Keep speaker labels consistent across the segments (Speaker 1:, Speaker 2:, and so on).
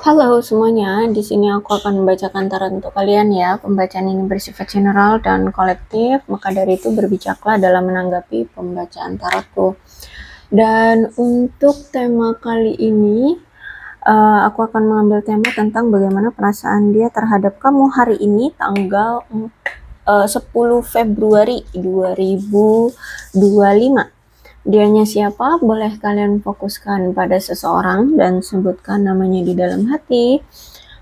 Speaker 1: Halo semuanya, di sini aku akan membacakan tarot untuk kalian ya. Pembacaan ini bersifat general dan kolektif, maka dari itu berbijaklah dalam menanggapi pembacaan tarotku. Dan untuk tema kali ini, aku akan mengambil tema tentang bagaimana perasaan dia terhadap kamu hari ini, tanggal 10 Februari 2025. Dianya siapa? Boleh kalian fokuskan pada seseorang dan sebutkan namanya di dalam hati.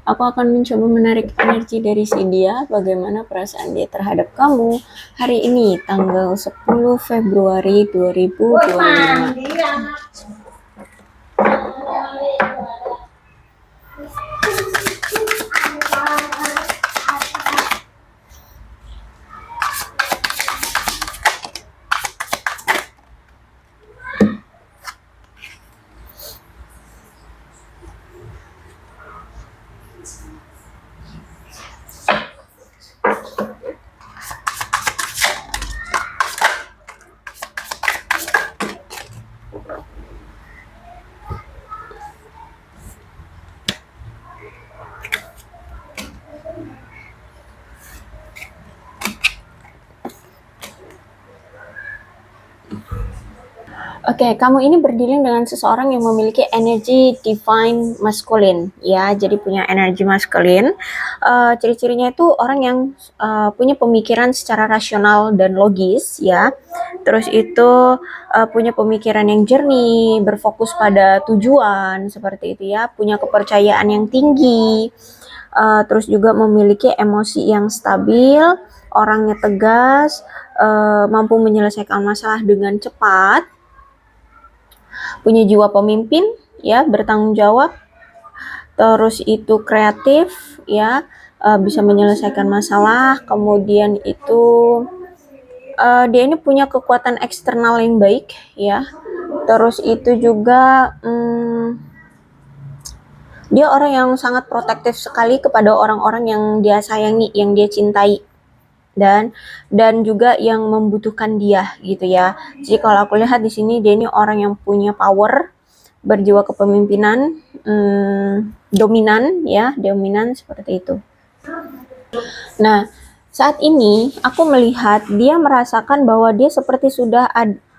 Speaker 1: Aku akan mencoba menarik energi dari si dia, bagaimana perasaan dia terhadap kamu hari ini, tanggal 10 Februari 2025. Oke, kamu ini berdiri dengan seseorang yang memiliki energi divine masculine, ya. Jadi punya energi maskulin. Ciri-cirinya itu orang yang punya pemikiran secara rasional dan logis, ya. Terus itu punya pemikiran yang jernih, berfokus pada tujuan, seperti itu ya. Punya kepercayaan yang tinggi. Terus juga memiliki emosi yang stabil, orangnya tegas, mampu menyelesaikan masalah dengan cepat, punya jiwa pemimpin, ya, bertanggung jawab, terus itu kreatif, ya, bisa menyelesaikan masalah, kemudian itu dia ini punya kekuatan eksternal yang baik, ya, terus itu juga dia orang yang sangat protektif sekali kepada orang-orang yang dia sayangi, yang dia cintai, dan juga yang membutuhkan dia gitu ya. Jadi kalau aku lihat di sini dia ini orang yang punya power, berjiwa kepemimpinan, dominan ya, dominan seperti itu. Nah, saat ini aku melihat dia merasakan bahwa dia seperti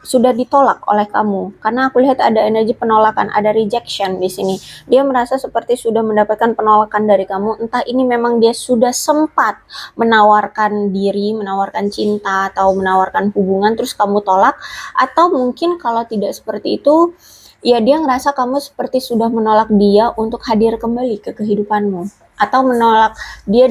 Speaker 1: sudah ditolak oleh kamu, karena aku lihat ada energi penolakan, ada rejection di sini. Dia merasa seperti sudah mendapatkan penolakan dari kamu, entah ini memang dia sudah sempat menawarkan diri, menawarkan cinta, atau menawarkan hubungan, terus kamu tolak, atau mungkin kalau tidak seperti itu, ya dia ngerasa kamu seperti sudah menolak dia untuk hadir kembali ke kehidupanmu, atau menolak dia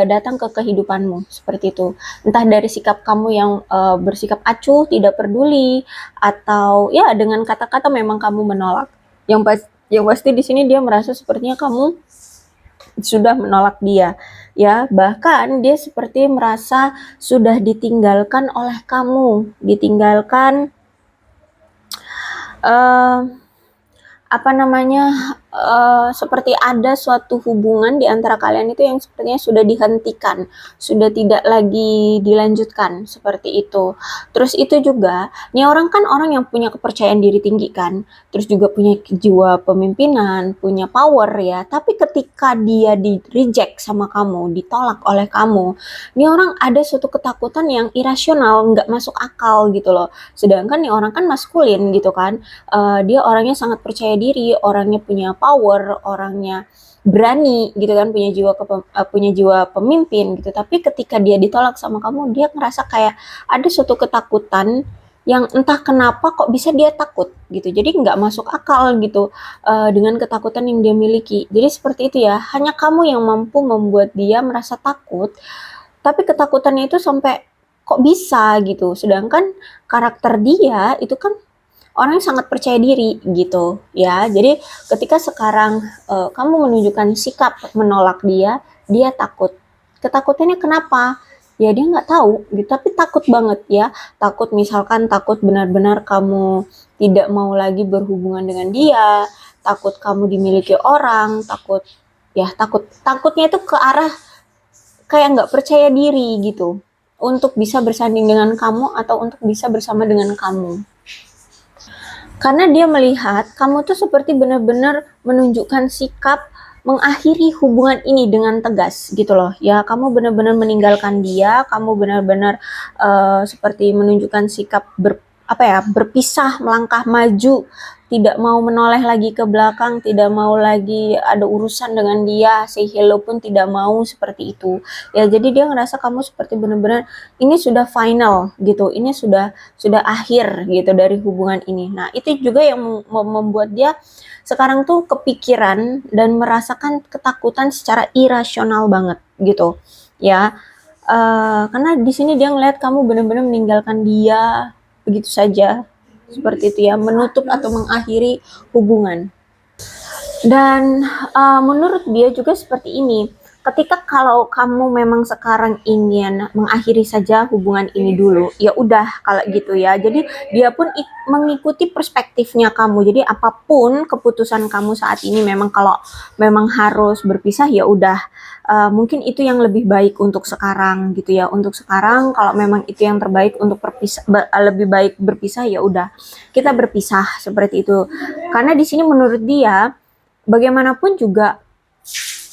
Speaker 1: datang ke kehidupanmu, seperti itu. Entah dari sikap kamu yang bersikap acuh, tidak peduli, atau ya dengan kata-kata memang kamu menolak. Yang pasti di sini dia merasa sepertinya kamu sudah menolak dia, ya. Bahkan dia seperti merasa sudah ditinggalkan oleh kamu, ditinggalkan seperti ada suatu hubungan di antara kalian itu yang sepertinya sudah dihentikan, sudah tidak lagi dilanjutkan, seperti itu. Terus itu juga, ini orang kan orang yang punya kepercayaan diri tinggi kan, terus juga punya jiwa pemimpinan, punya power ya, tapi ketika dia di reject sama kamu, ditolak oleh kamu, ini orang ada suatu ketakutan yang irasional, nggak masuk akal gitu loh. Sedangkan nih orang kan maskulin gitu kan, dia orangnya sangat percaya diri, orangnya punya power, orangnya berani gitu kan, punya jiwa pemimpin gitu. Tapi ketika dia ditolak sama kamu, dia ngerasa kayak ada suatu ketakutan yang entah kenapa kok bisa dia takut gitu. Jadi nggak masuk akal gitu dengan ketakutan yang dia miliki. Jadi seperti itu ya. Hanya kamu yang mampu membuat dia merasa takut. Tapi ketakutannya itu sampai kok bisa gitu. Sedangkan karakter dia itu kan orang yang sangat percaya diri gitu ya. Jadi ketika sekarang kamu menunjukkan sikap menolak dia, dia takut. Ketakutannya kenapa? Ya dia nggak tahu gitu, tapi takut banget ya. Takut misalkan takut benar-benar kamu tidak mau lagi berhubungan dengan dia, takut kamu dimiliki orang, takutnya itu ke arah kayak nggak percaya diri gitu untuk bisa bersanding dengan kamu atau untuk bisa bersama dengan kamu. Karena dia melihat kamu tuh seperti benar-benar menunjukkan sikap mengakhiri hubungan ini dengan tegas gitu loh ya. Kamu benar-benar meninggalkan dia, kamu benar-benar seperti menunjukkan sikap berpisah, melangkah maju, tidak mau menoleh lagi ke belakang, tidak mau lagi ada urusan dengan dia, say hello pun tidak mau, seperti itu ya. Jadi dia ngerasa kamu seperti benar-benar ini sudah final gitu, ini sudah akhir gitu dari hubungan ini. Nah itu juga yang membuat dia sekarang tuh kepikiran dan merasakan ketakutan secara irasional banget gitu ya. Karena di sini dia ngelihat kamu benar-benar meninggalkan dia begitu saja, seperti itu ya, menutup atau mengakhiri hubungan. Dan menurut dia juga seperti ini, ketika kalau kamu memang sekarang ingin mengakhiri saja hubungan ini dulu, ya udah kalau gitu ya. Jadi dia pun mengikuti perspektifnya kamu. Jadi apapun keputusan kamu saat ini, memang kalau memang harus berpisah ya udah, mungkin itu yang lebih baik untuk sekarang gitu ya. Untuk sekarang kalau memang itu yang terbaik untuk lebih baik berpisah, ya udah kita berpisah, seperti itu. Karena di sini menurut dia bagaimanapun juga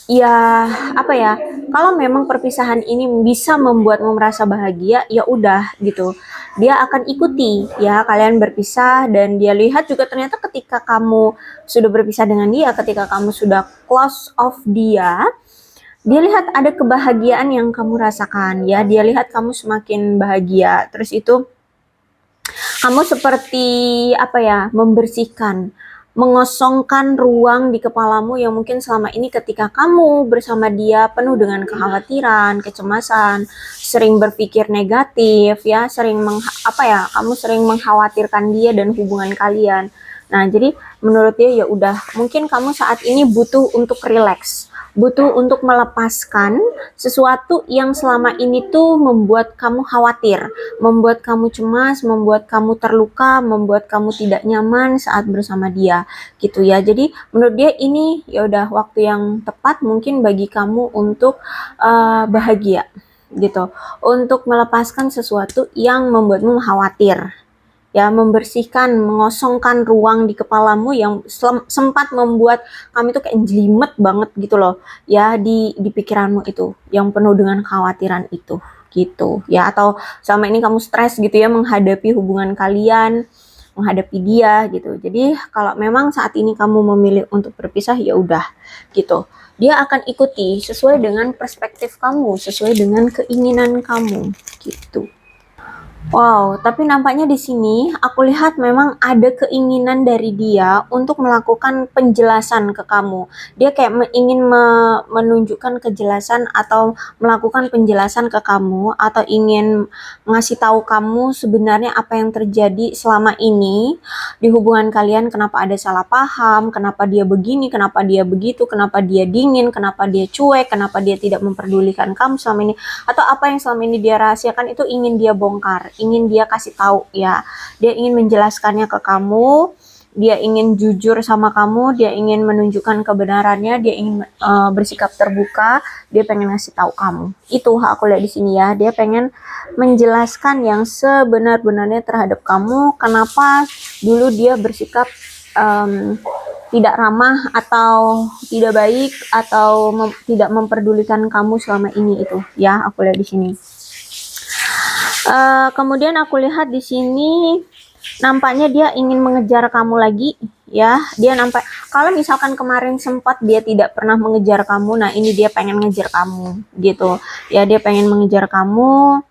Speaker 1: ya, kalau memang perpisahan ini bisa membuatmu merasa bahagia, ya udah gitu, dia akan ikuti ya kalian berpisah. Dan dia lihat juga ternyata ketika kamu sudah berpisah dengan dia, ketika kamu sudah close off dia lihat ada kebahagiaan yang kamu rasakan ya. Dia lihat kamu semakin bahagia, terus itu kamu seperti membersihkan, mengosongkan ruang di kepalamu yang mungkin selama ini ketika kamu bersama dia penuh dengan kekhawatiran, kecemasan, sering berpikir negatif ya, kamu sering mengkhawatirkan dia dan hubungan kalian. Nah, jadi menurut dia ya udah, mungkin kamu saat ini butuh untuk relax, butuh untuk melepaskan sesuatu yang selama ini tuh membuat kamu khawatir, membuat kamu cemas, membuat kamu terluka, membuat kamu tidak nyaman saat bersama dia, gitu ya. Jadi menurut dia ini ya udah waktu yang tepat mungkin bagi kamu untuk bahagia, gitu, untuk melepaskan sesuatu yang membuatmu khawatir. Ya, membersihkan, mengosongkan ruang di kepalamu yang sempat membuat kamu itu kayak jelimet banget gitu loh ya, di pikiranmu itu yang penuh dengan kekhawatiran itu, gitu ya. Atau selama ini kamu stres gitu ya menghadapi hubungan kalian, menghadapi dia gitu. Jadi kalau memang saat ini kamu memilih untuk berpisah, ya udah gitu, dia akan ikuti sesuai dengan perspektif kamu, sesuai dengan keinginan kamu, gitu. Wow, tapi nampaknya di sini aku lihat memang ada keinginan dari dia untuk melakukan penjelasan ke kamu. Dia kayak ingin menunjukkan kejelasan atau melakukan penjelasan ke kamu, atau ingin ngasih tahu kamu sebenarnya apa yang terjadi selama ini di hubungan kalian, kenapa ada salah paham, kenapa dia begini, kenapa dia begitu, kenapa dia dingin, kenapa dia cuek, kenapa dia tidak memperdulikan kamu selama ini, atau apa yang selama ini dia rahasiakan itu ingin dia bongkar, ingin dia kasih tahu ya. Dia ingin menjelaskannya ke kamu, dia ingin jujur sama kamu, dia ingin menunjukkan kebenarannya, dia ingin bersikap terbuka, dia pengen ngasih tahu kamu. Itu aku lihat di sini ya, dia pengen menjelaskan yang sebenar-benarnya terhadap kamu, kenapa dulu dia bersikap tidak ramah atau tidak baik atau tidak memperdulikan kamu selama ini, itu ya aku lihat di sini. Kemudian aku lihat di sini nampaknya dia ingin mengejar kamu lagi ya. Dia nampak kalau misalkan kemarin sempat dia tidak pernah mengejar kamu, nah ini dia pengen ngejar kamu gitu ya. Dia pengen mengejar kamu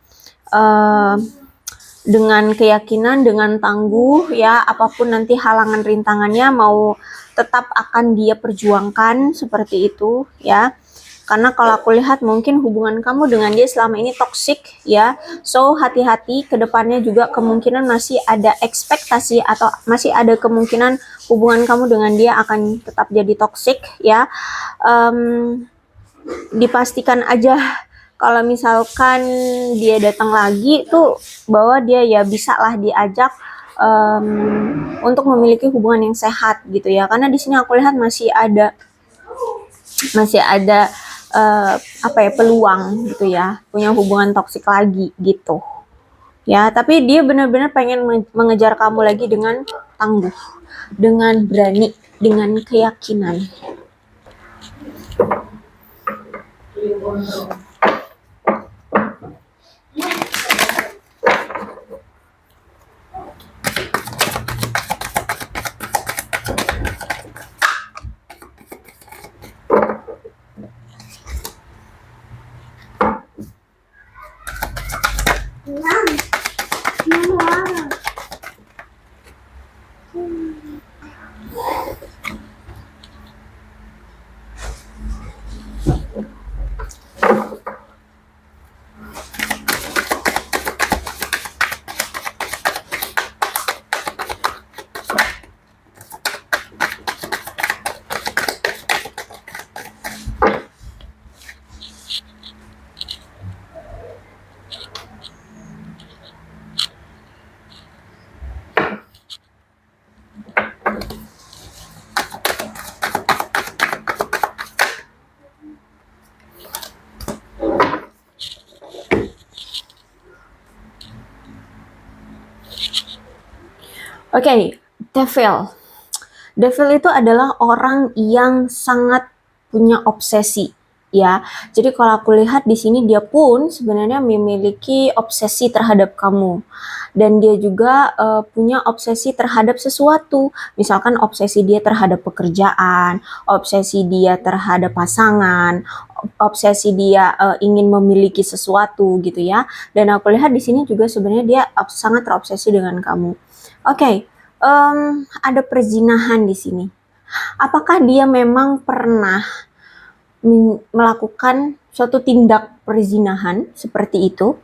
Speaker 1: dengan keyakinan, dengan tangguh ya. Apapun nanti halangan rintangannya mau tetap akan dia perjuangkan, seperti itu ya. Karena kalau aku lihat mungkin hubungan kamu dengan dia selama ini toksik ya. So hati-hati, kedepannya juga kemungkinan masih ada ekspektasi atau masih ada kemungkinan hubungan kamu dengan dia akan tetap jadi toksik ya. Dipastikan aja kalau misalkan dia datang lagi tuh, bahwa dia ya bisa lah diajak untuk memiliki hubungan yang sehat gitu ya. Karena di sini aku lihat masih ada peluang gitu ya, punya hubungan toksik lagi gitu ya. Tapi dia benar-benar pengen mengejar kamu lagi dengan tangguh, dengan berani, dengan keyakinan. Oke, devil. Devil itu adalah orang yang sangat punya obsesi, ya. Jadi kalau aku lihat di sini dia pun sebenarnya memiliki obsesi terhadap kamu. Dan dia juga punya obsesi terhadap sesuatu. Misalkan obsesi dia terhadap pekerjaan, obsesi dia terhadap pasangan, obsesi dia ingin memiliki sesuatu gitu ya. Dan aku lihat di sini juga sebenarnya dia sangat terobsesi dengan kamu. Oke, ada perzinahan di sini. Apakah dia memang pernah melakukan suatu tindak perzinahan seperti itu,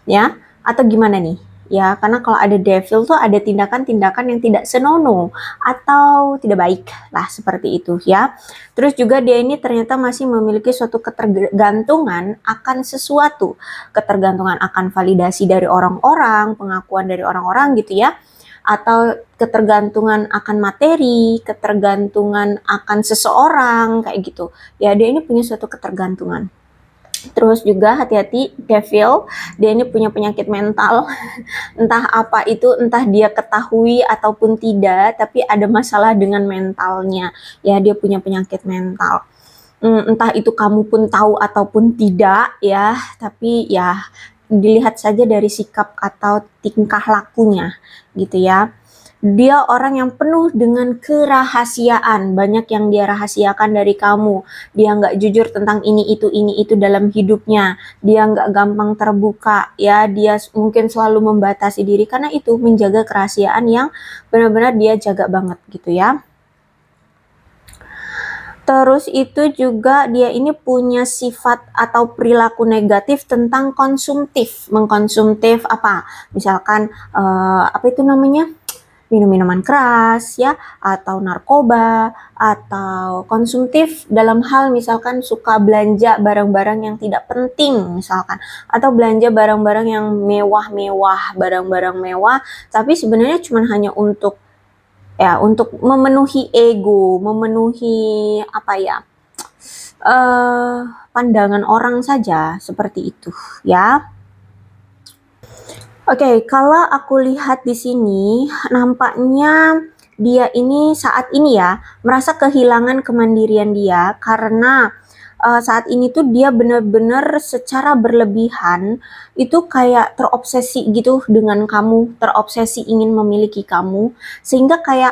Speaker 1: ya? Atau gimana nih? Ya, karena kalau ada devil tuh ada tindakan-tindakan yang tidak senonoh atau tidak baik lah seperti itu ya. Terus juga dia ini ternyata masih memiliki suatu ketergantungan akan sesuatu, ketergantungan akan validasi dari orang-orang, pengakuan dari orang-orang gitu ya, atau ketergantungan akan materi, ketergantungan akan seseorang kayak gitu. Ya, dia ini punya suatu ketergantungan. Terus juga hati-hati devil, dia ini punya penyakit mental. Entah apa itu, entah dia ketahui ataupun tidak, tapi ada masalah dengan mentalnya. Ya, dia punya penyakit mental. Entah itu kamu pun tahu ataupun tidak ya, tapi ya dilihat saja dari sikap atau tingkah lakunya gitu ya. Dia orang yang penuh dengan kerahasiaan, banyak yang dia rahasiakan dari kamu. Dia nggak jujur tentang ini itu dalam hidupnya. Dia nggak gampang terbuka ya, dia mungkin selalu membatasi diri karena itu menjaga kerahasiaan yang benar-benar dia jaga banget gitu ya. Terus itu juga dia ini punya sifat atau perilaku negatif tentang konsumtif. Mengkonsumtif apa? Misalkan apa itu namanya? Minum-minuman keras ya, atau narkoba, atau konsumtif dalam hal misalkan suka belanja barang-barang yang tidak penting misalkan, atau belanja barang-barang yang mewah-mewah, barang-barang mewah, tapi sebenarnya cuma hanya untuk memenuhi ego, memenuhi apa ya, pandangan orang saja seperti itu ya. Oke, kalau aku lihat di sini nampaknya dia ini saat ini ya merasa kehilangan kemandirian dia karena saat ini tuh dia benar-benar secara berlebihan itu kayak terobsesi gitu dengan kamu, terobsesi ingin memiliki kamu, sehingga kayak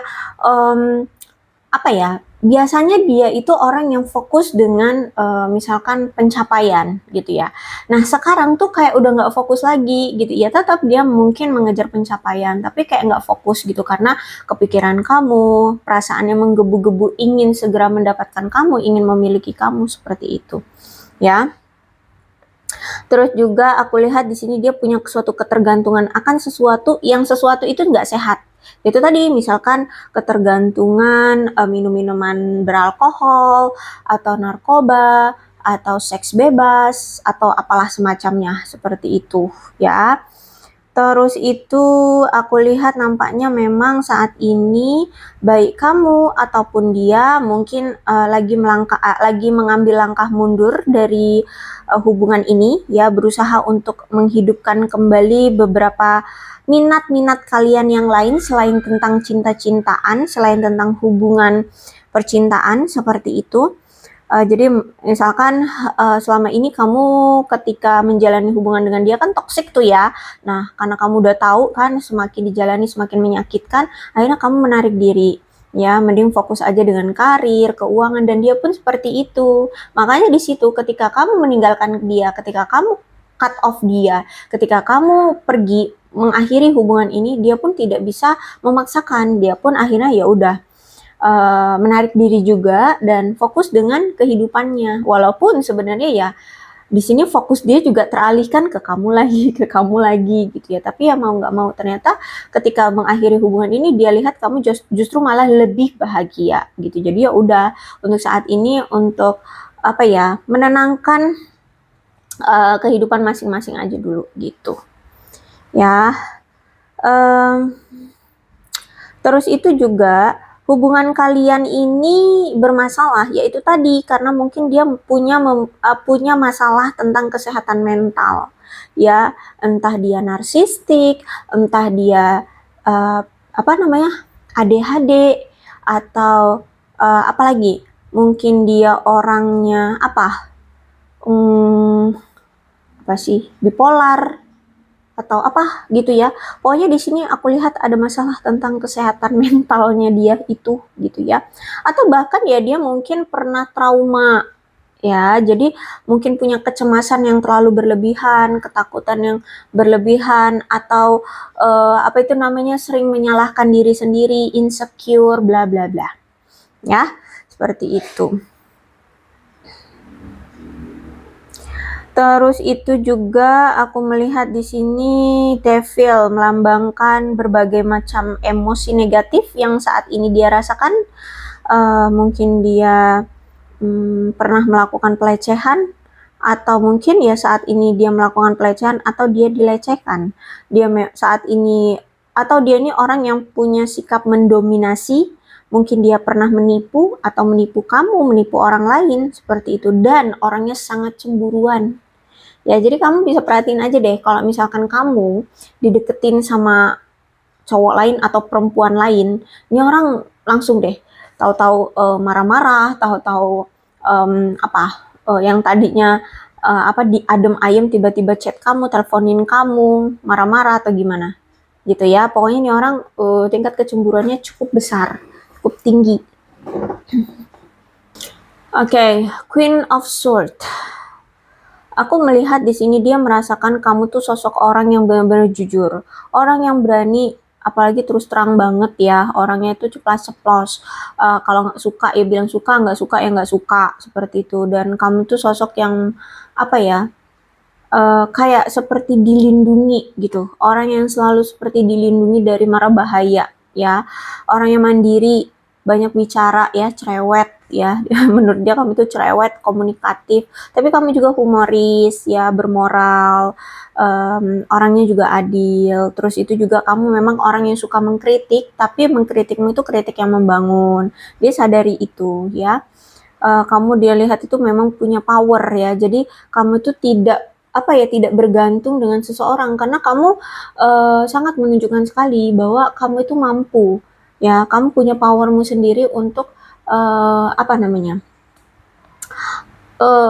Speaker 1: apa ya, biasanya dia itu orang yang fokus dengan misalkan pencapaian gitu ya. Nah sekarang tuh kayak udah nggak fokus lagi gitu ya, tetap dia mungkin mengejar pencapaian tapi kayak nggak fokus gitu karena kepikiran kamu, perasaannya menggebu-gebu ingin segera mendapatkan kamu, ingin memiliki kamu seperti itu ya. Terus juga aku lihat di sini dia punya suatu ketergantungan akan sesuatu yang sesuatu itu nggak sehat. Itu tadi misalkan ketergantungan minum-minuman beralkohol atau narkoba atau seks bebas atau apalah semacamnya seperti itu ya. Terus itu aku lihat nampaknya memang saat ini baik kamu ataupun dia mungkin lagi mengambil langkah mundur dari hubungan ini ya, berusaha untuk menghidupkan kembali beberapa minat-minat kalian yang lain selain tentang cinta-cintaan, selain tentang hubungan percintaan seperti itu. Jadi misalkan selama ini kamu ketika menjalani hubungan dengan dia kan toksik tuh ya. Nah, karena kamu udah tahu kan semakin dijalani semakin menyakitkan, akhirnya kamu menarik diri. Ya, mending fokus aja dengan karir, keuangan, dan dia pun seperti itu. Makanya di situ ketika kamu meninggalkan dia, ketika kamu cut off dia, ketika kamu pergi mengakhiri hubungan ini, dia pun tidak bisa memaksakan. Dia pun akhirnya ya udah menarik diri juga dan fokus dengan kehidupannya. Walaupun sebenarnya ya di sini fokus dia juga teralihkan ke kamu lagi, ke kamu lagi gitu ya. Tapi ya mau nggak mau ternyata ketika mengakhiri hubungan ini dia lihat kamu justru malah lebih bahagia gitu. Jadi ya udah untuk saat ini untuk apa ya menenangkan kehidupan masing-masing aja dulu gitu ya. Um, Terus itu juga hubungan kalian ini bermasalah, yaitu tadi karena mungkin dia punya masalah tentang kesehatan mental, ya entah dia narsistik, entah dia uh, apa namanya ADHD atau apalagi mungkin dia orangnya hmm, apa sih bipolar atau apa gitu ya. Pokoknya di sini aku lihat ada masalah tentang kesehatan mentalnya dia itu gitu ya. Atau bahkan ya dia mungkin pernah trauma ya. Jadi mungkin punya kecemasan yang terlalu berlebihan, ketakutan yang berlebihan atau apa itu namanya sering menyalahkan diri sendiri, insecure bla bla bla. Ya, seperti itu. Terus itu juga aku melihat di sini devil melambangkan berbagai macam emosi negatif yang saat ini dia rasakan. Mungkin dia pernah melakukan pelecehan atau mungkin ya saat ini dia melakukan pelecehan atau dia dilecehkan. Dia saat ini atau dia ini orang yang punya sikap mendominasi. Mungkin dia pernah menipu atau menipu kamu, menipu orang lain seperti itu dan orangnya sangat cemburuan. Ya, jadi kamu bisa perhatiin aja deh kalau misalkan kamu dideketin sama cowok lain atau perempuan lain, ini orang langsung deh tahu-tahu marah-marah, tahu-tahu yang tadinya di adem ayem tiba-tiba chat kamu, teleponin kamu, marah-marah atau gimana gitu ya. Pokoknya ini orang tingkat kecemburuannya cukup besar, cukup tinggi. Oke, Queen of Swords. Aku melihat di sini dia merasakan kamu tuh sosok orang yang benar-benar jujur, orang yang berani, apalagi terus terang banget ya, orangnya itu ceplas-ceplos. Kalau nggak suka ya bilang suka, nggak suka ya nggak suka, seperti itu. Dan kamu tuh sosok yang apa ya, kayak seperti dilindungi gitu, orang yang selalu seperti dilindungi dari mara bahaya ya, orang yang mandiri, banyak bicara ya, cerewet ya. Menurut dia kamu itu cerewet, komunikatif, tapi kamu juga humoris ya, bermoral, orangnya juga adil. Terus itu juga kamu memang orang yang suka mengkritik, tapi mengkritikmu itu kritik yang membangun. Dia sadari itu ya. Kamu dia lihat itu memang punya power ya. Jadi kamu itu tidak bergantung dengan seseorang karena kamu sangat menunjukkan sekali bahwa kamu itu mampu ya, kamu punya powermu sendiri untuk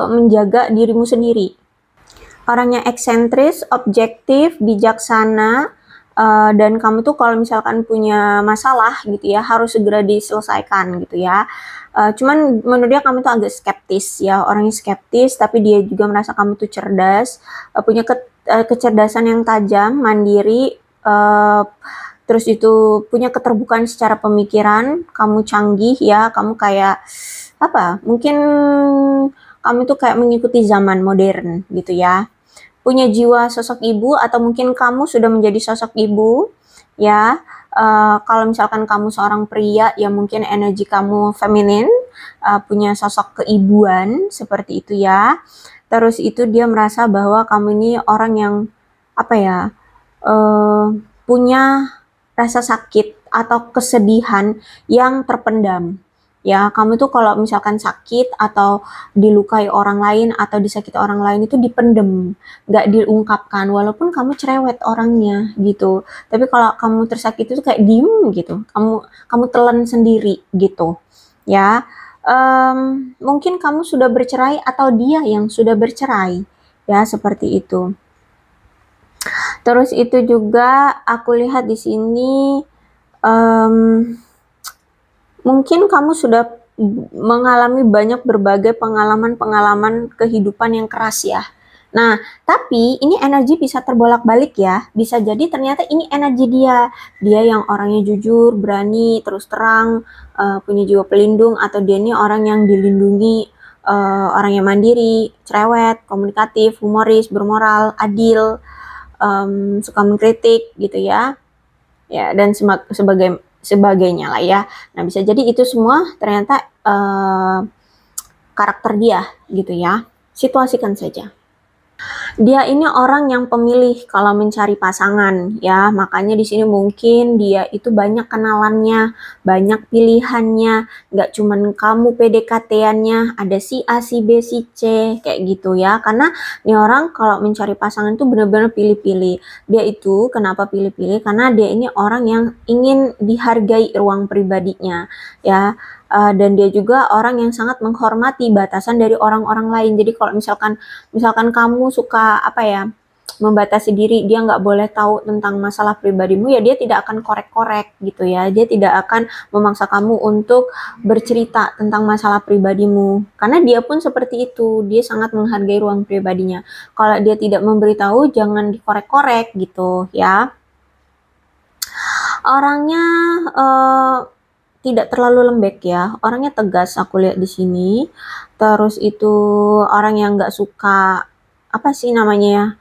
Speaker 1: menjaga dirimu sendiri. Orangnya eksentris, objektif, bijaksana, dan kamu tuh kalau misalkan punya masalah gitu ya harus segera diselesaikan gitu ya. Cuman menurut dia kamu tuh agak skeptis ya, orangnya skeptis tapi dia juga merasa kamu tuh cerdas, punya kecerdasan yang tajam, mandiri, terus itu punya keterbukaan secara pemikiran, kamu canggih ya, kamu kayak mungkin kamu tuh kayak mengikuti zaman modern gitu ya. Punya jiwa sosok ibu atau mungkin kamu sudah menjadi sosok ibu ya. Kalau misalkan kamu seorang pria ya mungkin energi kamu feminin, punya sosok keibuan seperti itu ya. Terus itu dia merasa bahwa kamu ini orang yang punya rasa sakit atau kesedihan yang terpendam. Ya, kamu tuh kalau misalkan sakit atau dilukai orang lain atau disakiti orang lain itu dipendem, nggak diungkapkan. Walaupun kamu cerewet orangnya gitu, tapi kalau kamu tersakiti itu kayak diem gitu, kamu telan sendiri gitu, ya. mungkin kamu sudah bercerai atau dia yang sudah bercerai, ya seperti itu. Terus itu juga aku lihat di sini, mungkin kamu sudah mengalami banyak berbagai pengalaman-pengalaman kehidupan yang keras ya. Nah, tapi ini energi bisa terbolak-balik ya. Bisa jadi ternyata ini energi dia. Dia yang orangnya jujur, berani, terus terang, punya jiwa pelindung, atau dia ini orang yang dilindungi, orang yang mandiri, cerewet, komunikatif, humoris, bermoral, adil, suka mengkritik gitu ya. Ya, dan sebagainya lah ya. Nah, bisa jadi itu semua ternyata karakter dia gitu ya. Situasikan saja. Dia ini orang yang pemilih kalau mencari pasangan ya, makanya di sini mungkin dia itu banyak kenalannya, banyak pilihannya, nggak cuman kamu PDKT-annya, ada si A, si B, si C, kayak gitu ya. Karena ini orang kalau mencari pasangan itu benar-benar pilih-pilih. Dia itu kenapa pilih-pilih? Karena dia ini orang yang ingin dihargai ruang pribadinya ya. Dan dia juga orang yang sangat menghormati batasan dari orang-orang lain. Jadi kalau misalkan kamu suka apa ya, membatasi diri, dia nggak boleh tahu tentang masalah pribadimu, ya dia tidak akan korek-korek gitu ya. Dia tidak akan memaksa kamu untuk bercerita tentang masalah pribadimu. Karena dia pun seperti itu, dia sangat menghargai ruang pribadinya. Kalau dia tidak memberitahu, jangan dikorek-korek gitu ya. Orangnya tidak terlalu lembek ya, orangnya tegas aku lihat di sini. Terus itu orang yang nggak suka apa sih namanya ya,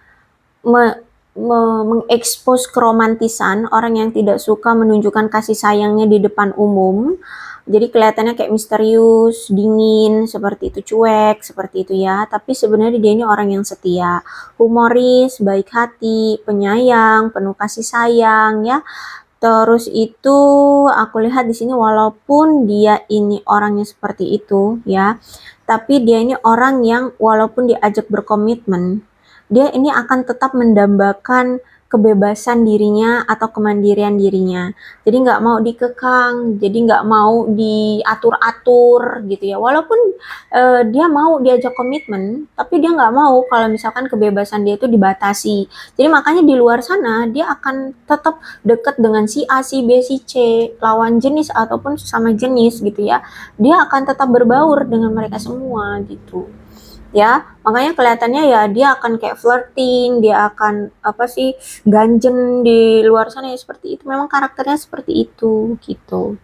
Speaker 1: mengekspos keromantisan, orang yang tidak suka menunjukkan kasih sayangnya di depan umum. Jadi kelihatannya kayak misterius, dingin, seperti itu, cuek, seperti itu ya. Tapi sebenarnya dia ini orang yang setia, humoris, baik hati, penyayang, penuh kasih sayang ya. Terus itu aku lihat di sini walaupun dia ini orangnya seperti itu ya, tapi dia ini orang yang walaupun diajak berkomitmen, dia ini akan tetap mendambakan kebebasan dirinya atau kemandirian dirinya. Jadi nggak mau dikekang, jadi nggak mau diatur-atur gitu ya. Walaupun dia mau diajak komitmen, tapi dia nggak mau kalau misalkan kebebasan dia itu dibatasi. Jadi makanya di luar sana dia akan tetap dekat dengan si A, si B, si C, lawan jenis ataupun sesama jenis gitu ya. Dia akan tetap berbaur dengan mereka semua gitu ya. Makanya kelihatannya ya dia akan kayak flirting, dia akan apa sih, ganjen di luar sana ya, seperti itu. Memang karakternya seperti itu gitu.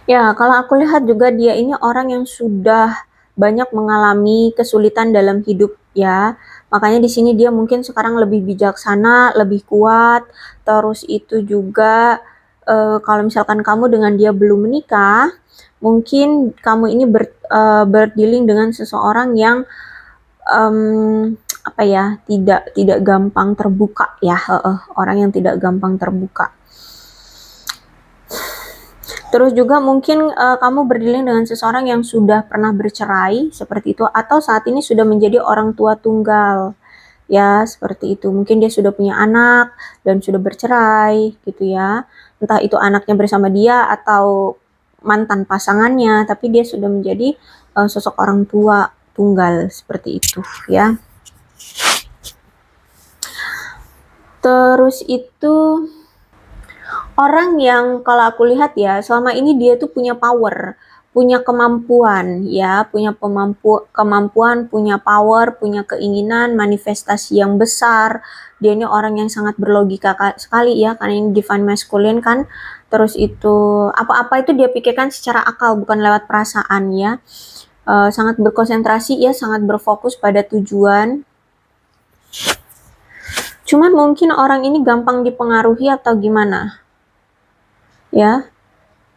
Speaker 1: Ya, kalau aku lihat juga dia ini orang yang sudah banyak mengalami kesulitan dalam hidup ya. Makanya di sini dia mungkin sekarang lebih bijaksana, lebih kuat. Terus itu juga kalau misalkan kamu dengan dia belum menikah, mungkin kamu ini berdealing dengan seseorang yang apa ya, tidak gampang terbuka ya, orang yang tidak gampang terbuka. Terus juga mungkin kamu berdealing dengan seseorang yang sudah pernah bercerai seperti itu, atau saat ini sudah menjadi orang tua tunggal ya, seperti itu. Mungkin dia sudah punya anak dan sudah bercerai gitu ya. Entah itu anaknya bersama dia atau mantan pasangannya, tapi dia sudah menjadi sosok orang tua tunggal seperti itu ya. Terus itu orang yang kalau aku lihat ya, selama ini dia tuh punya power, punya kemampuan ya, punya kemampuan, punya power, punya keinginan, manifestasi yang besar. Dia ini orang yang sangat berlogika sekali ya, karena ini divine masculine kan. Terus itu apa-apa itu dia pikirkan secara akal, bukan lewat perasaan ya. Sangat berkonsentrasi ya, sangat berfokus pada tujuan. Cuman mungkin orang ini gampang dipengaruhi atau gimana ya.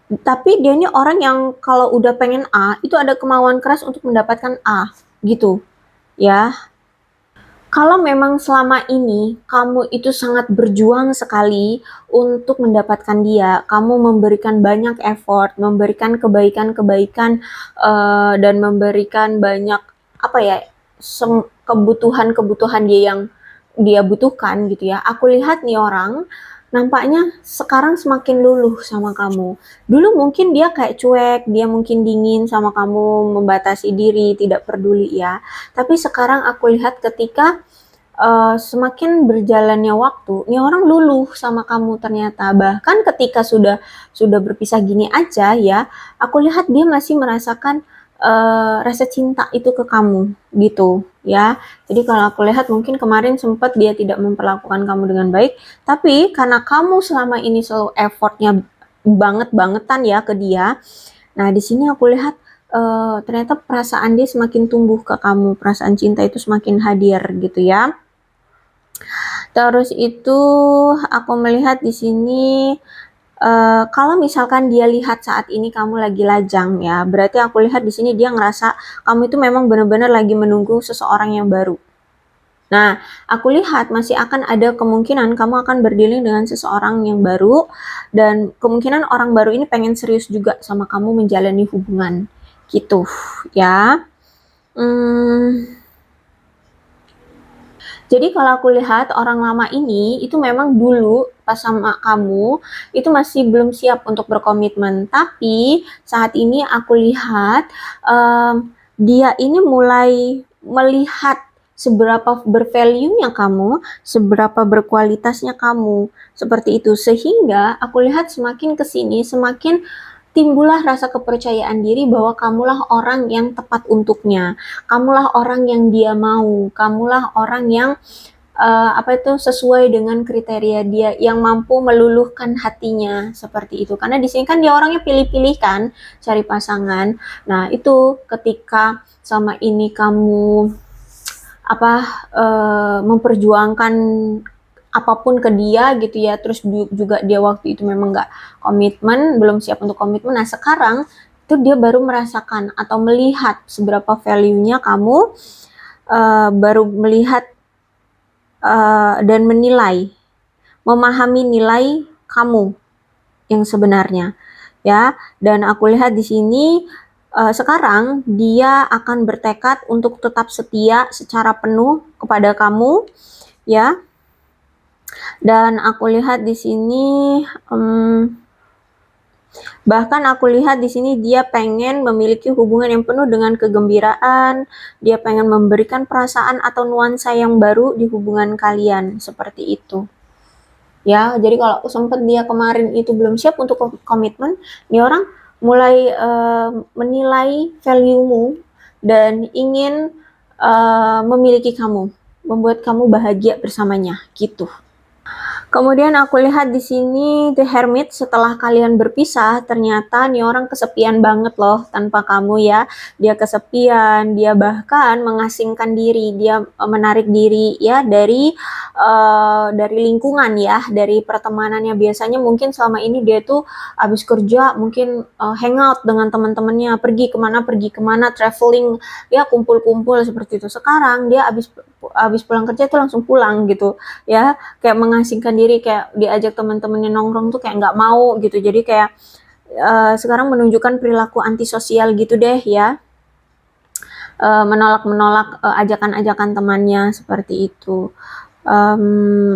Speaker 1: Tapi dia ini orang yang kalau udah pengen A, itu ada kemauan keras untuk mendapatkan A, gitu ya. Kalau memang selama ini kamu itu sangat berjuang sekali untuk mendapatkan dia, kamu memberikan banyak effort, memberikan kebaikan-kebaikan, dan memberikan banyak apa ya, kebutuhan-kebutuhan dia yang dia butuhkan gitu ya. Aku lihat nih orang nampaknya sekarang semakin luluh sama kamu. Dulu mungkin dia kayak cuek, dia mungkin dingin sama kamu, membatasi diri, tidak peduli ya. Tapi sekarang aku lihat ketika semakin berjalannya waktu, ini orang luluh sama kamu ternyata. Bahkan ketika sudah berpisah gini aja ya, aku lihat dia masih merasakan rasa cinta itu ke kamu gitu ya. Jadi kalau aku lihat mungkin kemarin sempat dia tidak memperlakukan kamu dengan baik, tapi karena kamu selama ini selalu effortnya banget-bangetan ya ke dia. Nah, di sini aku lihat ternyata perasaan dia semakin tumbuh ke kamu, perasaan cinta itu semakin hadir gitu ya. Terus itu aku melihat di sini kalau misalkan dia lihat saat ini kamu lagi lajang ya, berarti aku lihat di sini dia ngerasa kamu itu memang benar-benar lagi menunggu seseorang yang baru. Nah, aku lihat masih akan ada kemungkinan kamu akan berdealing dengan seseorang yang baru dan kemungkinan orang baru ini pengen serius juga sama kamu menjalani hubungan gitu ya. Jadi kalau aku lihat orang lama ini itu memang dulu pas sama kamu itu masih belum siap untuk berkomitmen. Tapi saat ini aku lihat dia ini mulai melihat seberapa bervalue-nya kamu, seberapa berkualitasnya kamu, seperti itu. Sehingga aku lihat semakin kesini semakin timbullah rasa kepercayaan diri bahwa kamulah orang yang tepat untuknya, kamulah orang yang dia mau, kamulah orang yang sesuai dengan kriteria dia, yang mampu meluluhkan hatinya seperti itu. Karena di sini kan dia orangnya pilih-pilih kan, cari pasangan. Nah itu ketika sama ini kamu memperjuangkan apapun ke dia gitu ya, terus juga dia waktu itu memang nggak komitmen, belum siap untuk komitmen. Nah sekarang itu dia baru merasakan atau melihat seberapa value-nya kamu, baru melihat dan menilai, memahami nilai kamu yang sebenarnya ya. Dan aku lihat di sini sekarang dia akan bertekad untuk tetap setia secara penuh kepada kamu ya. Dan aku lihat di sini bahkan aku lihat di sini dia pengen memiliki hubungan yang penuh dengan kegembiraan, dia pengen memberikan perasaan atau nuansa yang baru di hubungan kalian, seperti itu. Ya, jadi kalau sempat dia kemarin itu belum siap untuk komitmen, ini orang mulai menilai value-mu dan ingin memiliki kamu, membuat kamu bahagia bersamanya, gitu. Kemudian aku lihat di sini The Hermit, setelah kalian berpisah ternyata nih orang kesepian banget loh tanpa kamu ya. Dia kesepian, dia bahkan mengasingkan diri, dia menarik diri ya dari lingkungan ya, dari pertemanannya. Biasanya mungkin selama ini dia tuh habis kerja mungkin hangout dengan teman-temannya, pergi kemana, traveling ya, kumpul-kumpul seperti itu. Sekarang dia habis pulang kerja tuh langsung pulang gitu ya, kayak mengasingkan diri, kayak diajak teman-temannya nongkrong tuh kayak nggak mau gitu. Jadi kayak sekarang menunjukkan perilaku antisosial gitu deh ya, menolak ajakan-ajakan temannya seperti itu.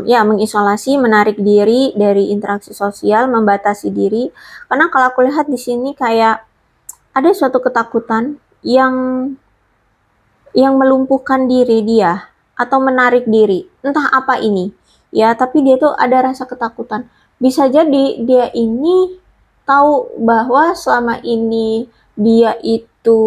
Speaker 1: Ya, mengisolasi, menarik diri dari interaksi sosial, membatasi diri. Karena kalau aku lihat di sini kayak ada suatu ketakutan yang melumpuhkan diri dia atau menarik diri, entah apa ini ya, tapi dia tuh ada rasa ketakutan. Bisa jadi dia ini tahu bahwa selama ini dia itu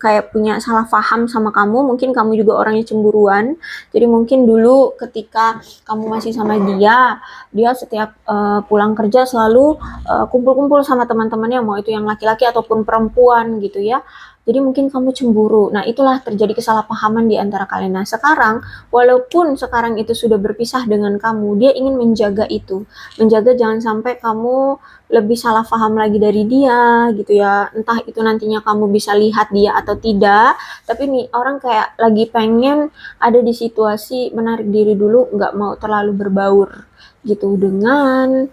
Speaker 1: kayak punya salah paham sama kamu, mungkin kamu juga orangnya cemburuan. Jadi mungkin dulu ketika kamu masih sama dia setiap pulang kerja selalu kumpul-kumpul sama teman-temannya, mau itu yang laki-laki ataupun perempuan gitu ya. Jadi mungkin kamu cemburu. Nah, itulah terjadi kesalahpahaman di antara kalian. Nah, sekarang, walaupun sekarang itu sudah berpisah dengan kamu, dia ingin menjaga itu. Menjaga jangan sampai kamu lebih salah paham lagi dari dia, gitu ya. Entah itu nantinya kamu bisa lihat dia atau tidak, tapi nih orang kayak lagi pengen ada di situasi menarik diri dulu, nggak mau terlalu berbaur, gitu, dengan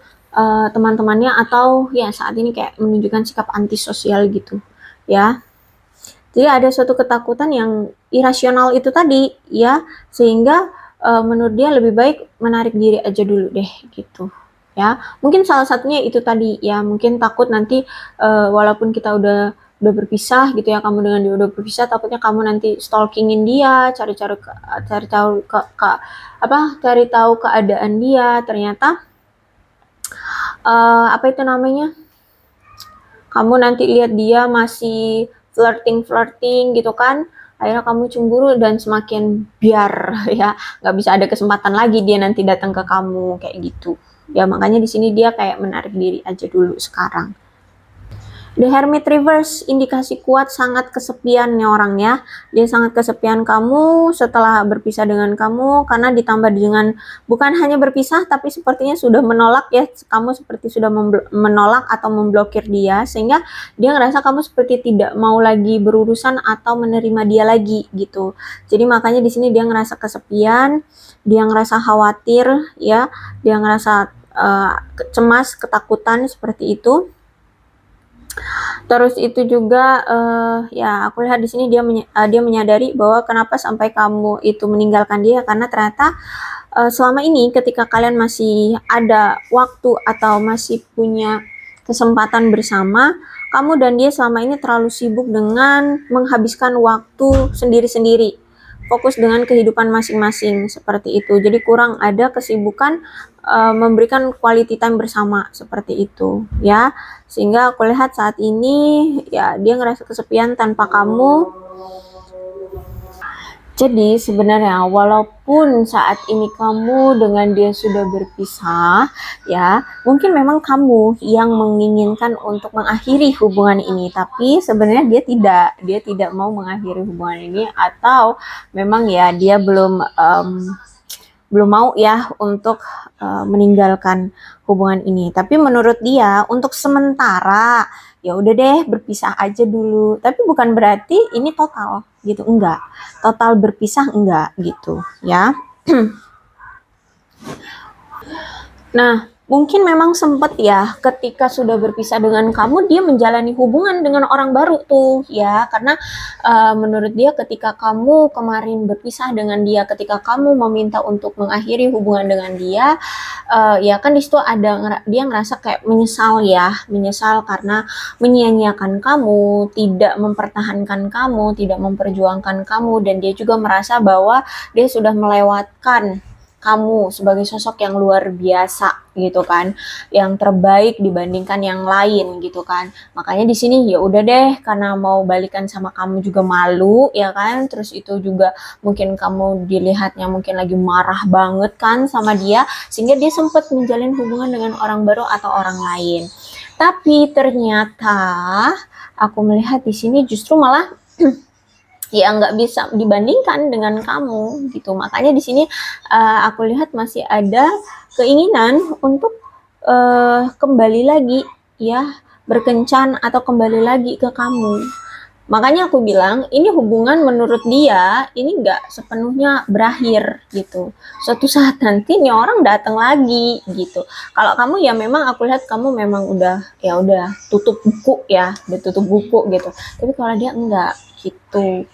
Speaker 1: teman-temannya, atau ya saat ini kayak menunjukkan sikap antisosial gitu, ya. Jadi ada suatu ketakutan yang irasional itu tadi ya, sehingga menurut dia lebih baik menarik diri aja dulu deh gitu ya. Mungkin salah satunya itu tadi ya, mungkin takut nanti walaupun kita udah berpisah gitu ya, kamu dengan dia udah berpisah, takutnya kamu nanti stalkingin dia, cari tahu cari tahu keadaan dia, ternyata apa itu namanya, kamu nanti lihat dia masih flirting gitu kan, akhirnya kamu cemburu dan semakin biar ya nggak bisa ada kesempatan lagi dia nanti datang ke kamu kayak gitu ya. Makanya di sini dia kayak menarik diri aja dulu sekarang. The Hermit Reverse, indikasi kuat sangat kesepian nih orang ya. Dia sangat kesepian kamu setelah berpisah dengan kamu, karena ditambah dengan bukan hanya berpisah tapi sepertinya sudah menolak ya. Kamu seperti sudah menolak atau memblokir dia, sehingga dia ngerasa kamu seperti tidak mau lagi berurusan atau menerima dia lagi gitu. Jadi makanya di sini dia ngerasa kesepian, dia ngerasa khawatir ya, dia ngerasa cemas, ketakutan seperti itu. Terus itu juga ya aku lihat di sini dia menyadari bahwa kenapa sampai kamu itu meninggalkan dia, karena ternyata selama ini ketika kalian masih ada waktu atau masih punya kesempatan bersama, kamu dan dia selama ini terlalu sibuk dengan menghabiskan waktu sendiri-sendiri, fokus dengan kehidupan masing-masing seperti itu. Jadi kurang ada kesibukan memberikan quality time bersama seperti itu ya. Sehingga aku lihat saat ini ya dia ngerasa kesepian tanpa kamu. Jadi sebenarnya walaupun saat ini kamu dengan dia sudah berpisah ya, mungkin memang kamu yang menginginkan untuk mengakhiri hubungan ini, tapi sebenarnya dia tidak mau mengakhiri hubungan ini, atau memang ya dia belum mau ya untuk meninggalkan hubungan ini. Tapi menurut dia untuk sementara ya udah deh berpisah aja dulu. Tapi bukan berarti ini total gitu, enggak. Total berpisah enggak gitu ya. Nah, mungkin memang sempet ya ketika sudah berpisah dengan kamu, dia menjalani hubungan dengan orang baru tuh ya, karena menurut dia ketika kamu kemarin berpisah dengan dia, ketika kamu meminta untuk mengakhiri hubungan dengan dia, ya kan di situ ada dia ngerasa kayak menyesal karena menyia-nyiakan kamu, tidak mempertahankan kamu, tidak memperjuangkan kamu, dan dia juga merasa bahwa dia sudah melewatkan kamu sebagai sosok yang luar biasa gitu kan, yang terbaik dibandingkan yang lain gitu kan. Makanya di sini ya udah deh, karena mau balikan sama kamu juga malu ya kan. Terus itu juga mungkin kamu dilihatnya mungkin lagi marah banget kan sama dia, sehingga dia sempat menjalin hubungan dengan orang baru atau orang lain. Tapi ternyata aku melihat di sini justru malah ya nggak bisa dibandingkan dengan kamu gitu. Makanya di sini aku lihat masih ada keinginan untuk kembali lagi ya, berkencan atau kembali lagi ke kamu. Makanya aku bilang ini hubungan menurut dia ini nggak sepenuhnya berakhir gitu. Suatu saat nanti nih orang datang lagi gitu. Kalau kamu ya memang aku lihat kamu memang udah tutup buku ya, udah tutup buku gitu. Tapi kalau dia enggak gitu.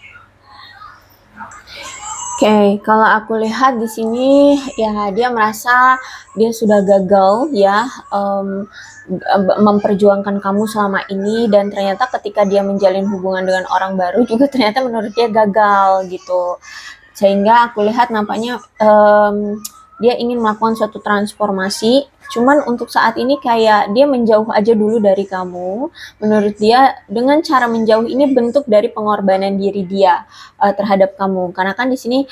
Speaker 1: Oke, kalau aku lihat di sini ya dia merasa dia sudah gagal ya memperjuangkan kamu selama ini, dan ternyata ketika dia menjalin hubungan dengan orang baru juga ternyata menurut dia gagal gitu. Sehingga aku lihat nampaknya dia ingin melakukan suatu transformasi, cuman untuk saat ini kayak dia menjauh aja dulu dari kamu. Menurut dia dengan cara menjauh ini bentuk dari pengorbanan diri dia terhadap kamu, karena kan di sini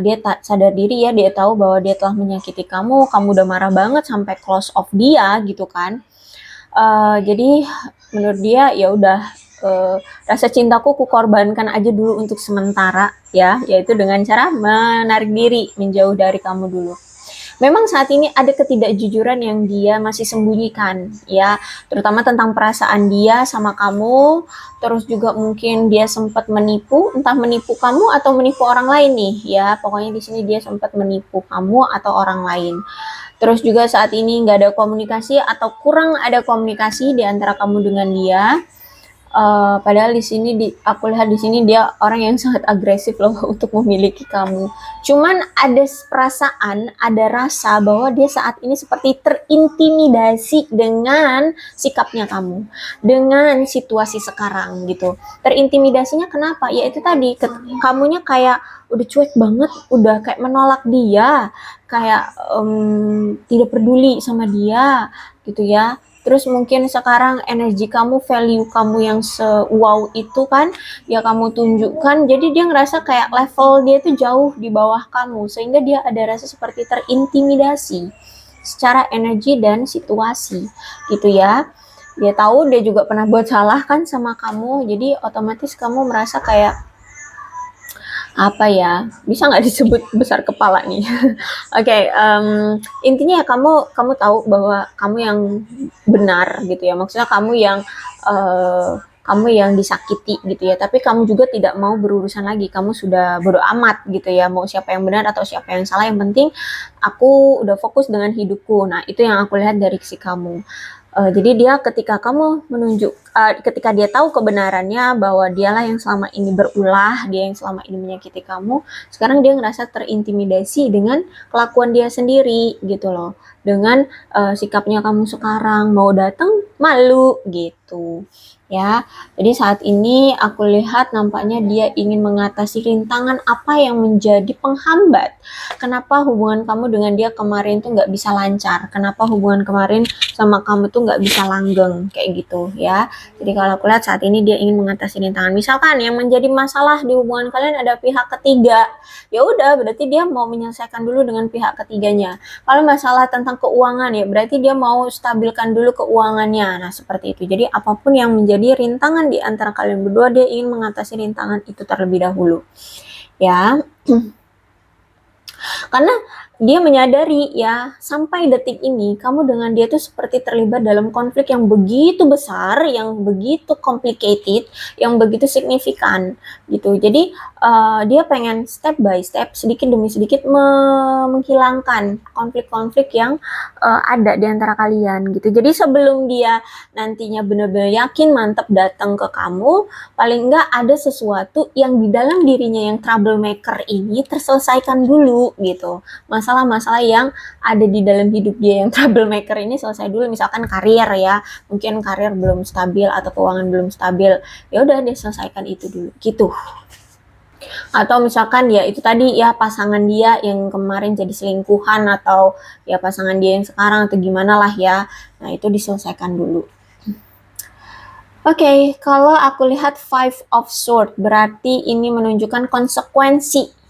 Speaker 1: dia tak sadar diri ya, dia tahu bahwa dia telah menyakiti kamu udah marah banget sampai close off dia gitu kan. Jadi menurut dia ya udah, rasa cintaku kukorbankan aja dulu untuk sementara ya, yaitu dengan cara menarik diri, menjauh dari kamu dulu. Memang saat ini ada ketidakjujuran yang dia masih sembunyikan ya, terutama tentang perasaan dia sama kamu. Terus juga mungkin dia sempat menipu, entah menipu kamu atau menipu orang lain nih ya. Pokoknya di sini dia sempat menipu kamu atau orang lain. Terus juga saat ini nggak ada komunikasi atau kurang ada komunikasi di antara kamu dengan dia. Padahal di sini aku lihat di sini dia orang yang sangat agresif loh untuk memiliki kamu. Cuman ada perasaan, ada rasa bahwa dia saat ini seperti terintimidasi dengan sikapnya kamu, dengan situasi sekarang gitu. Terintimidasinya kenapa? Ya itu tadi, kamunya kayak udah cuek banget, udah kayak menolak dia, kayak tidak peduli sama dia gitu ya. Terus mungkin sekarang energi kamu, value kamu yang wow itu kan, ya kamu tunjukkan, jadi dia ngerasa kayak level dia itu jauh di bawah kamu, sehingga dia ada rasa seperti terintimidasi secara energi dan situasi gitu ya. Dia tahu dia juga pernah buat salah kan sama kamu, jadi otomatis kamu merasa kayak apa ya, bisa nggak disebut besar kepala nih? Oke, intinya ya kamu tahu bahwa kamu yang benar gitu ya, maksudnya kamu yang disakiti gitu ya, tapi kamu juga tidak mau berurusan lagi, kamu sudah bodo amat gitu ya, mau siapa yang benar atau siapa yang salah, yang penting aku udah fokus dengan hidupku. Nah itu yang aku lihat dari si kamu. Jadi dia ketika dia tahu kebenarannya bahwa dialah yang selama ini berulah, dia yang selama ini menyakiti kamu, sekarang dia ngerasa terintimidasi dengan kelakuan dia sendiri gitu loh, dengan sikapnya kamu sekarang, mau datang malu gitu ya. Jadi saat ini aku lihat nampaknya dia ingin mengatasi rintangan apa yang menjadi penghambat. Kenapa hubungan kamu dengan dia kemarin tuh nggak bisa lancar? Kenapa hubungan kemarin sama kamu tuh nggak bisa langgeng kayak gitu ya? Jadi kalau aku lihat saat ini dia ingin mengatasi rintangan. Misalkan yang menjadi masalah di hubungan kalian ada pihak ketiga, ya udah berarti dia mau menyelesaikan dulu dengan pihak ketiganya. Kalau masalah tentang keuangan ya berarti dia mau stabilkan dulu keuangannya. Nah seperti itu. Jadi apapun yang menjadi rintangan di antara kalian berdua, dia ingin mengatasi rintangan itu terlebih dahulu. Ya. Karena dia menyadari ya, sampai detik ini kamu dengan dia tuh seperti terlibat dalam konflik yang begitu besar, yang begitu complicated, yang begitu signifikan gitu. Jadi dia pengen step by step, sedikit demi sedikit menghilangkan konflik-konflik yang ada di antara kalian gitu. Jadi sebelum dia nantinya benar-benar yakin mantap datang ke kamu, paling enggak ada sesuatu yang di dalam dirinya yang troublemaker ini terselesaikan dulu gitu. Masalah-masalah yang ada di dalam hidup dia yang troublemaker ini selesai dulu, misalkan karir ya, mungkin karir belum stabil atau keuangan belum stabil, ya udah dia selesaikan itu dulu gitu. Atau misalkan ya itu tadi ya, pasangan dia yang kemarin jadi selingkuhan, atau ya pasangan dia yang sekarang atau gimana lah ya, nah itu diselesaikan dulu. Oke, kalau aku lihat Five of Swords, berarti ini menunjukkan konsekuensi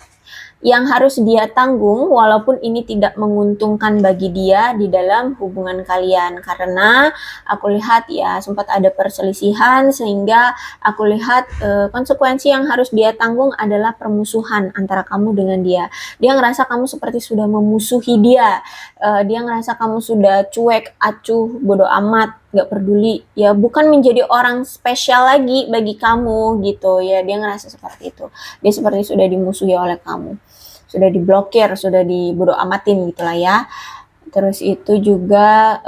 Speaker 1: yang harus dia tanggung walaupun ini tidak menguntungkan bagi dia di dalam hubungan kalian. Karena aku lihat ya sempat ada perselisihan, sehingga aku lihat konsekuensi yang harus dia tanggung adalah permusuhan antara kamu dengan dia. Dia ngerasa kamu seperti sudah memusuhi dia. Dia ngerasa kamu sudah cuek, acuh, bodoh amat, gak peduli, ya bukan menjadi orang spesial lagi bagi kamu gitu ya. Dia ngerasa seperti itu, dia seperti sudah dimusuhi oleh kamu, sudah diblokir, sudah dibodo amatin gitulah ya. Terus itu juga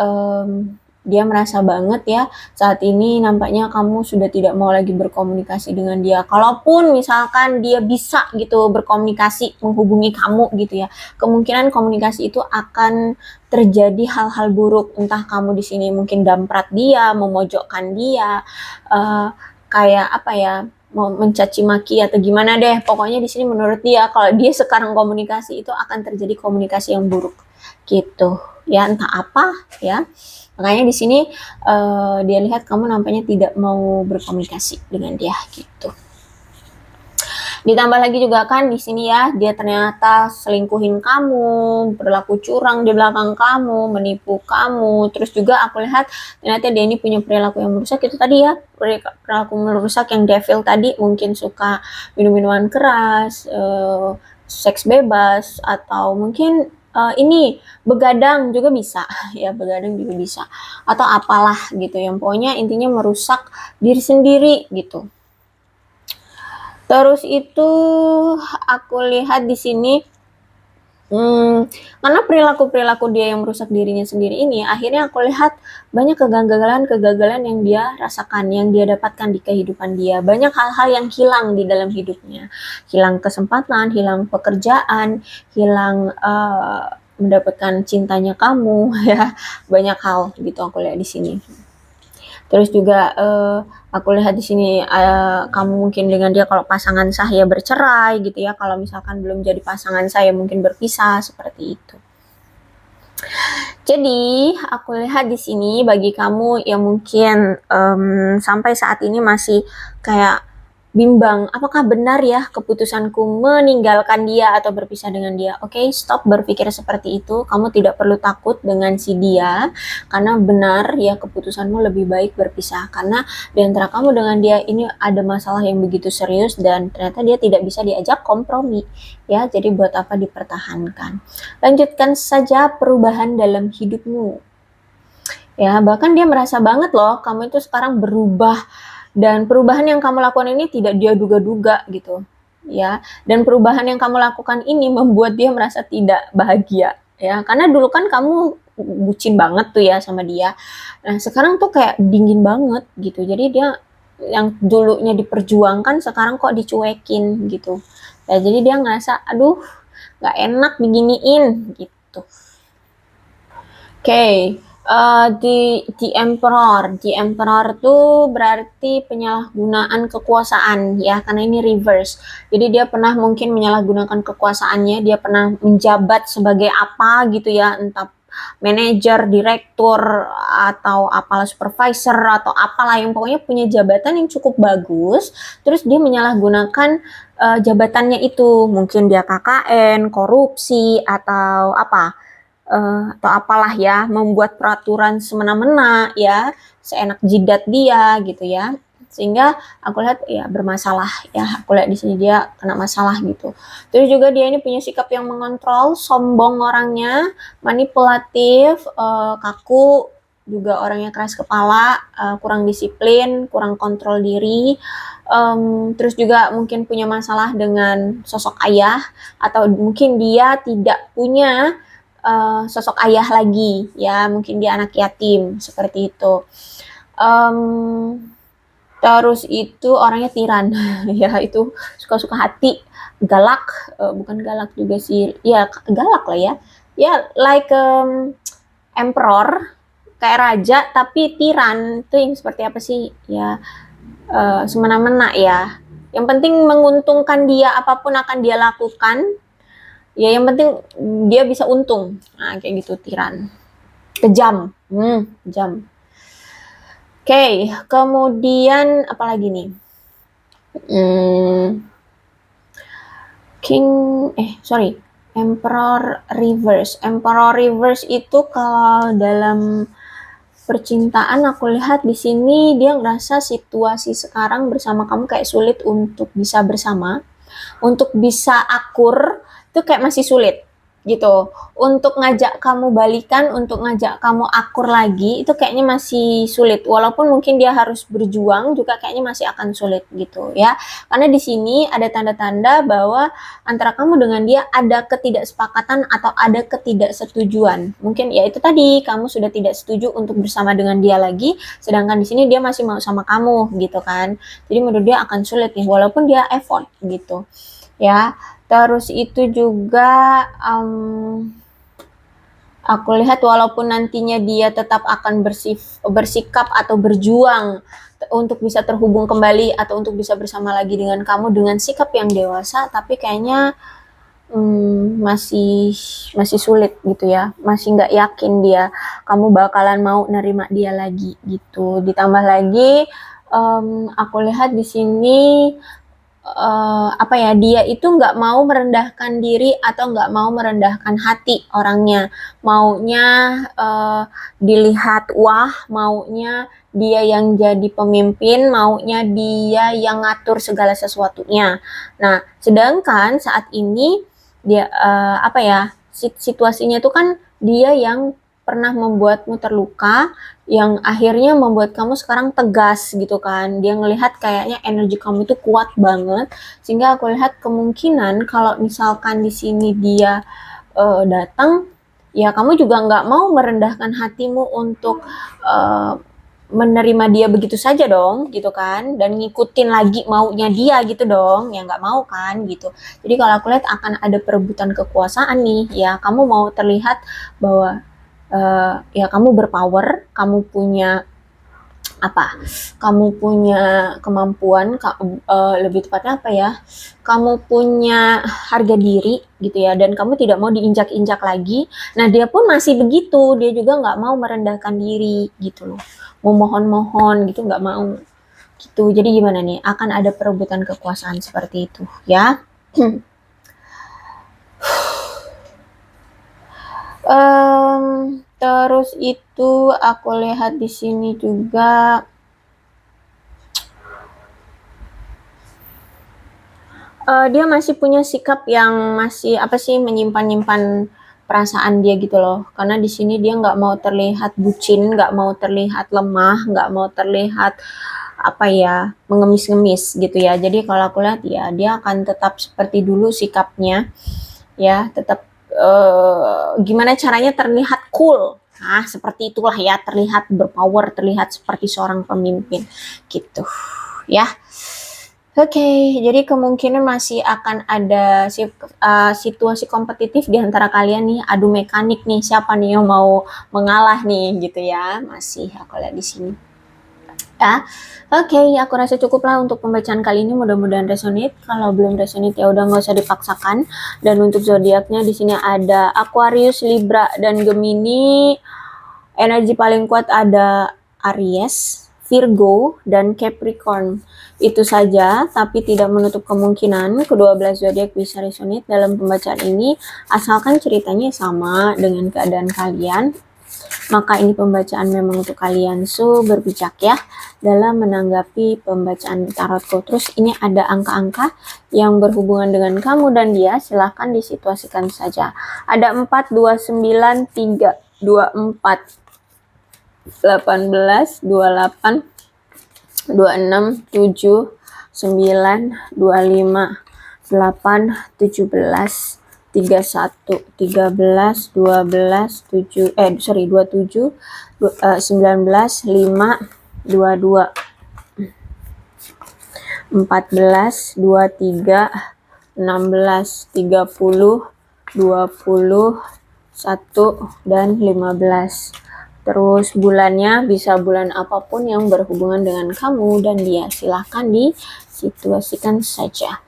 Speaker 1: dia merasa banget ya saat ini nampaknya kamu sudah tidak mau lagi berkomunikasi dengan dia. Kalaupun misalkan dia bisa gitu berkomunikasi, menghubungi kamu gitu ya, kemungkinan komunikasi itu akan terjadi hal-hal buruk. Entah kamu di sini mungkin damprat dia, memojokkan dia, kayak apa ya, mau mencaci maki atau gimana deh. Pokoknya di sini menurut dia kalau dia sekarang komunikasi itu akan terjadi komunikasi yang buruk gitu. Ya entah apa ya. Makanya di sini dia lihat kamu nampaknya tidak mau berkomunikasi dengan dia gitu. Ditambah lagi juga kan di sini ya, dia ternyata selingkuhin kamu, berlaku curang di belakang kamu, menipu kamu. Terus juga aku lihat ternyata dia ini punya perilaku yang merusak itu tadi ya, perilaku merusak yang devil tadi, mungkin suka minum-minuman keras, seks bebas, atau mungkin ini begadang juga bisa ya, begadang juga bisa, atau apalah gitu, yang pokoknya intinya merusak diri sendiri gitu. Terus itu aku lihat di sini Karena perilaku-perilaku dia yang merusak dirinya sendiri ini, akhirnya aku lihat banyak kegagalan-kegagalan yang dia rasakan, yang dia dapatkan di kehidupan dia. Banyak hal-hal yang hilang di dalam hidupnya. Hilang kesempatan, hilang pekerjaan, hilang mendapatkan cintanya kamu, ya. Banyak hal gitu aku lihat di sini. Terus juga aku lihat di sini kamu mungkin dengan dia kalau pasangan sah ya bercerai gitu ya. Kalau misalkan belum jadi pasangan sah ya mungkin berpisah seperti itu. Jadi aku lihat di sini bagi kamu yang mungkin sampai saat ini masih kayak bimbang, apakah benar ya keputusanku meninggalkan dia atau berpisah dengan dia? Oke, stop berpikir seperti itu. Kamu tidak perlu takut dengan si dia, karena benar ya keputusanmu lebih baik berpisah. Karena di antara kamu dengan dia ini ada masalah yang begitu serius dan ternyata dia tidak bisa diajak kompromi. Ya, jadi buat apa dipertahankan? Lanjutkan saja perubahan dalam hidupmu. Ya, bahkan dia merasa banget loh kamu itu sekarang berubah dan perubahan yang kamu lakukan ini tidak dia duga-duga gitu, ya. Dan perubahan yang kamu lakukan ini membuat dia merasa tidak bahagia, ya. Karena dulu kan kamu bucin banget tuh ya sama dia. Nah, sekarang tuh kayak dingin banget gitu. Jadi dia yang dulunya diperjuangkan sekarang kok dicuekin gitu. Ya, jadi dia ngerasa, aduh, gak enak diginiin gitu. Oke, di Emperor. Di Emperor tuh berarti penyalahgunaan kekuasaan ya, karena ini reverse. Jadi dia pernah mungkin menyalahgunakan kekuasaannya, dia pernah menjabat sebagai apa gitu ya, entah manajer, direktur, atau apalah supervisor, atau apalah yang pokoknya punya jabatan yang cukup bagus, terus dia menyalahgunakan jabatannya itu. Mungkin dia KKN, korupsi, atau apa atau apalah ya, membuat peraturan semena-mena ya, seenak jidat dia gitu ya. Sehingga aku lihat ya bermasalah ya, aku lihat di sini dia kena masalah gitu. Terus juga dia ini punya sikap yang mengontrol, sombong orangnya, manipulatif, kaku, juga orangnya keras kepala, kurang disiplin, kurang kontrol diri. Terus juga mungkin punya masalah dengan sosok ayah, atau mungkin dia tidak punya sosok ayah lagi ya, mungkin dia anak yatim seperti itu. Terus itu orangnya tiran ya, itu suka-suka hati, galak, bukan galak juga sih ya, galak lah ya, ya like emperor, kayak raja tapi tiran. Itu yang seperti apa sih ya, semena-mena ya, yang penting menguntungkan dia, apapun akan dia lakukan ya, yang penting dia bisa untung. Nah, kayak gitu tiran. Kejam. Kejam. Oke, kemudian apalagi nih? Emperor Reverse. Emperor Reverse itu kalau dalam percintaan aku lihat di sini dia ngerasa situasi sekarang bersama kamu kayak sulit untuk bisa bersama, untuk bisa akur itu kayak masih sulit gitu. Untuk ngajak kamu balikan, untuk ngajak kamu akur lagi itu kayaknya masih sulit. Walaupun mungkin dia harus berjuang juga kayaknya masih akan sulit gitu ya. Karena di sini ada tanda-tanda bahwa antara kamu dengan dia ada ketidaksepakatan atau ada ketidaksetujuan. Mungkin ya itu tadi, kamu sudah tidak setuju untuk bersama dengan dia lagi, sedangkan di sini dia masih mau sama kamu gitu kan. Jadi menurut dia akan sulit nih walaupun dia effort gitu. Ya, terus itu juga aku lihat walaupun nantinya dia tetap akan bersikap atau berjuang untuk bisa terhubung kembali atau untuk bisa bersama lagi dengan kamu dengan sikap yang dewasa, tapi kayaknya masih sulit gitu ya, masih nggak yakin dia kamu bakalan mau nerima dia lagi gitu. Ditambah lagi aku lihat di sini apa ya, dia itu nggak mau merendahkan diri atau nggak mau merendahkan hati orangnya, maunya dilihat wah, maunya dia yang jadi pemimpin, maunya dia yang ngatur segala sesuatunya. Nah, sedangkan saat ini dia apa ya, situasinya itu kan dia yang pernah membuatmu terluka, yang akhirnya membuat kamu sekarang tegas gitu kan. Dia ngelihat kayaknya energi kamu itu kuat banget, sehingga aku lihat kemungkinan kalau misalkan di sini dia datang, ya kamu juga nggak mau merendahkan hatimu untuk menerima dia begitu saja dong, gitu kan, dan ngikutin lagi maunya dia gitu dong, ya nggak mau kan, gitu. Jadi kalau aku lihat akan ada perebutan kekuasaan nih, ya kamu mau terlihat bahwa ya kamu berpower, kamu punya kamu punya kemampuan, lebih tepatnya apa ya, kamu punya harga diri gitu ya, dan kamu tidak mau diinjak-injak lagi. Nah dia pun masih begitu, dia juga nggak mau merendahkan diri gitu loh, mau mohon-mohon gitu nggak mau gitu. Jadi gimana nih, akan ada perebutan kekuasaan seperti itu ya. Terus itu aku lihat di sini juga dia masih punya sikap yang masih menyimpan-nyimpan perasaan dia gitu loh. Karena di sini dia nggak mau terlihat bucin, nggak mau terlihat lemah, nggak mau terlihat mengemis-ngemis gitu ya. Jadi kalau aku lihat ya dia akan tetap seperti dulu sikapnya, ya tetap gimana caranya terlihat cool. Nah, seperti itulah ya, terlihat berpower, terlihat seperti seorang pemimpin gitu. Ya. Oke, jadi kemungkinan masih akan ada situasi kompetitif di antara kalian nih, adu mekanik nih, siapa nih yang mau mengalah nih gitu ya, masih aku lihat di sini. Ya, oke, aku rasa cukup lah untuk pembacaan kali ini, mudah-mudahan resonate. Kalau belum resonate ya udah nggak usah dipaksakan. Dan untuk zodiaknya di sini ada Aquarius, Libra, dan Gemini. Energi paling kuat ada Aries, Virgo, dan Capricorn. Itu saja, tapi tidak menutup kemungkinan kedua belas zodiak bisa resonate dalam pembacaan ini, asalkan ceritanya sama dengan keadaan kalian. Maka ini pembacaan memang untuk kalian, so berbijak ya dalam menanggapi pembacaan tarotku. Terus ini ada angka-angka yang berhubungan dengan kamu dan dia, silahkan disituasikan saja. Ada 4, 2, 9, 3, 2, 4, 18, 28, 26, 7, 9, 25, 8, 17, 31, 13, 12, 7, 27, 19, 5, 22, 14, 23, 16, 30, 20, 1, dan 15. Terus bulannya bisa bulan apapun yang berhubungan dengan kamu dan dia, silahkan disituasikan saja.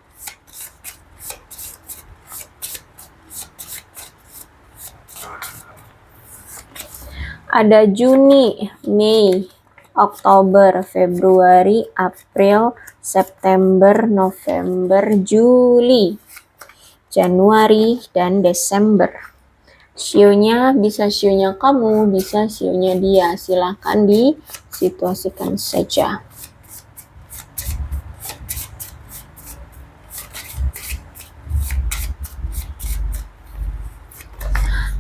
Speaker 1: Ada Juni, Mei, Oktober, Februari, April, September, November, Juli, Januari, dan Desember. Sionya bisa sionya kamu, bisa sionya dia. Silahkan disituasikan saja.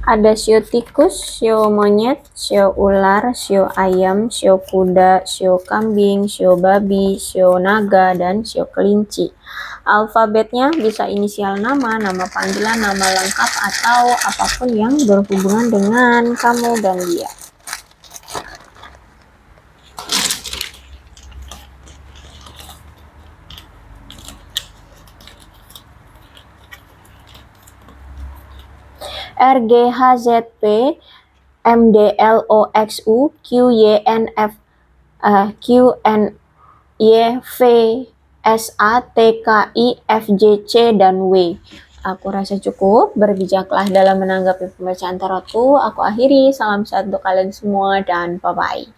Speaker 1: Ada sio tikus, sio monyet, sio ular, sio ayam, sio kuda, sio kambing, sio babi, sio naga, dan sio kelinci. Alfabetnya bisa inisial nama, nama panggilan, nama lengkap, atau apapun yang berhubungan dengan kamu dan dia. RGHZP MDLOXU QYNF QNYV SATKI FJC dan W. Aku rasa cukup, berbijaklah dalam menanggapi pembacaan tarotku. Aku akhiri, salam sehat untuk kalian semua dan bye-bye.